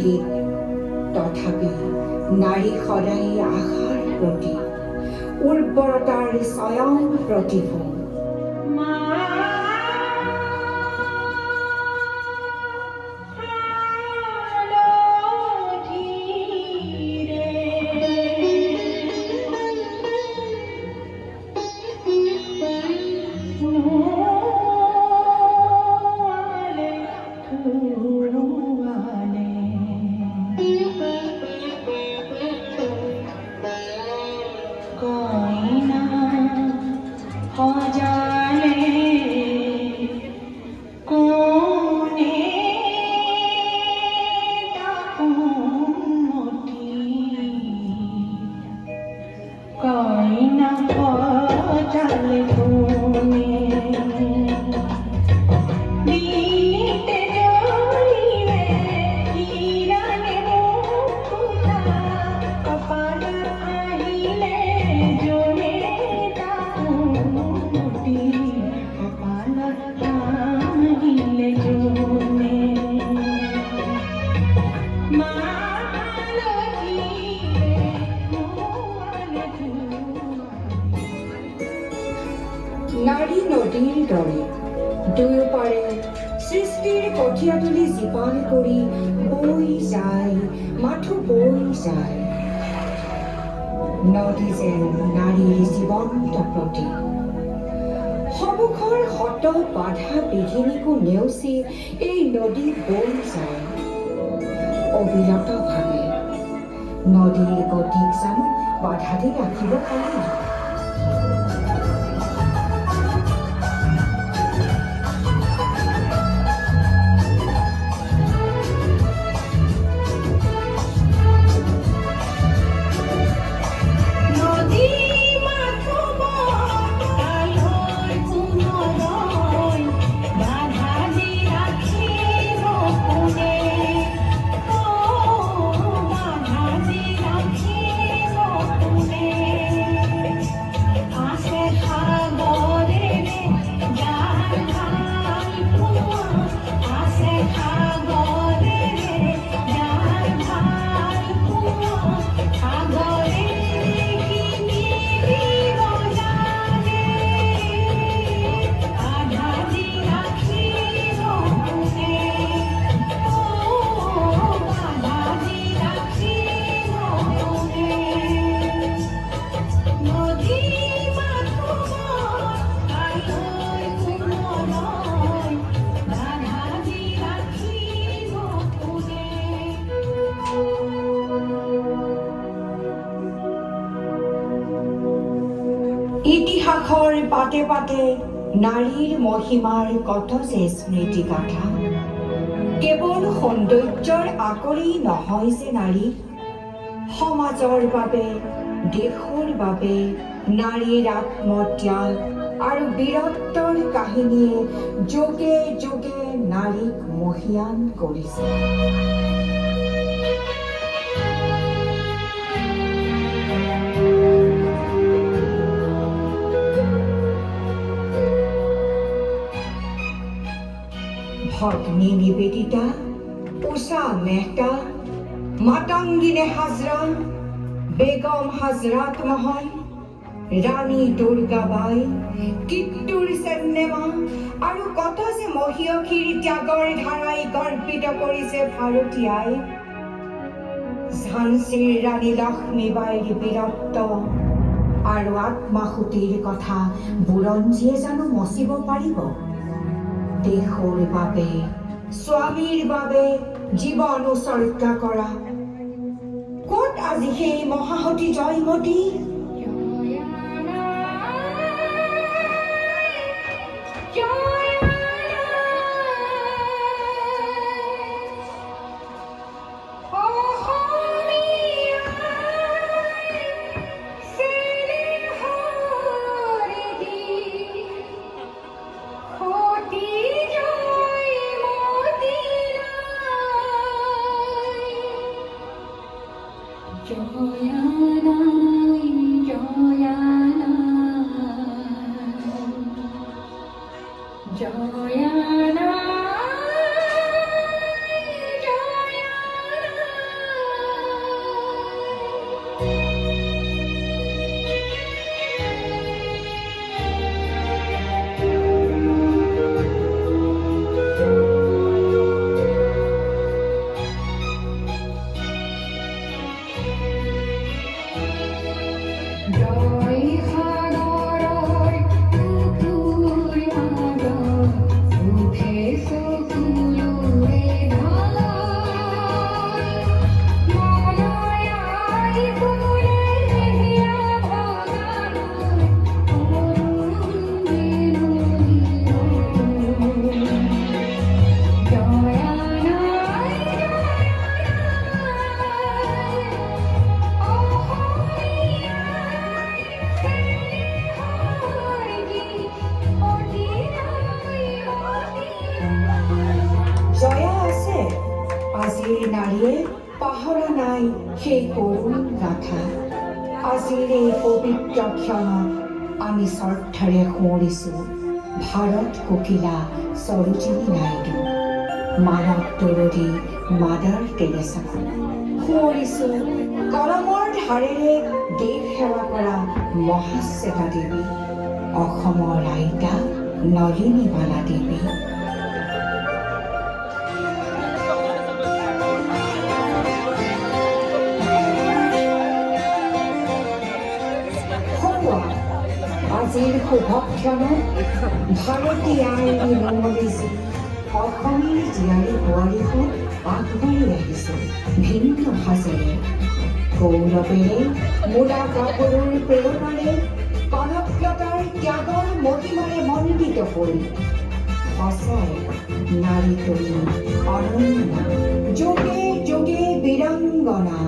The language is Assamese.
গীত তথাপি নাৰী সদায় আশাৰ প্ৰতীক উৰ্বৰতাৰ স্বয়ং প্ৰতিভূ নাৰী নদীৰ দৰে দুয়োপাৰে সৃষ্টিৰ কঠীয়া তুলি জীপাল কৰি বৈ যায় মাথো বৈ যায় নদী যেন নাৰীৰ জীৱন্ত প্ৰতীক সমুখৰ শত বাধা বিঘিনিকো নেওচি এই নদী বৈ যায় অবিৰতভাৱে নদীৰ গতিক জানো বাধা দি ৰাখিব পাৰি ইতিহাসৰ পাতে পাতে নাৰীৰ মহিমাৰ কত যে স্মৃতি গাথা কেৱল সৌন্দৰ্যৰ আকৰি নহয় যে নাৰী সমাজৰ বাবে দেশৰ বাবে নাৰীৰ আত্মত্যাগ আৰু বীৰত্বৰ কাহিনীয়ে যোগে যোগে নাৰীক মহিয়ান কৰিছে ভগ্নী নিবেদিতা উষা মেহতা মাতঙ্গিনী হাজৰা বেগম হাজৰাত মহল ৰানী দুৰ্গাবাই কিত্তুৰ চেন্নেমা আৰু কত যে মহিয়সীৰ ত্যাগৰ ধাৰাই গৰ্বিত কৰিছে ভাৰতীয়াই ঝান্সীৰ ৰাণী লক্ষ্মীবাইৰ বীৰত্ব আৰু আত্মাহুতিৰ কথা বুৰঞ্জীয়ে জানো মচিব পাৰিব দেশৰ বাবে স্বামীৰ বাবে জীৱন উচৰ্গা কৰা ক'ত আজি সেই মহাসতী জয়মতী আজিৰ নাৰীয়ে পাহৰা নাই সেই কৰুণ গাথা। আজিৰ এই পবিত্ৰ ক্ষণত আমি শ্ৰদ্ধাৰে সোঁৱৰিছোঁ ভাৰত কোকিলা সৰোজিনী নাইডু, মানৱ তৰুণী মাদাৰ টেৰেছাক। সোঁৱৰিছোঁ কলমৰ ধাৰেৰে দেশ সেৱা কৰা মহাশ্বেতা দেৱী, অসমৰ আইতা নলিনীবালা দেৱী। আজিৰ শুভক্ষণত ভাৰতী আইনী নমলিছে অসমীৰ জীয়াৰী বোৱাৰীখন আগবাঢ়ি আহিছে ভিন্ন সাজেৰে, গৌৰৱেৰে, মূলা কাপোৰৰ প্ৰেৰণাৰে, কনকলতাৰ ত্যাগৰ মহিমাৰে মণ্ডিত কৰি। সঁচাই নাৰী তৰুণ অনন্য, যোগে যোগে বীৰাংগনা।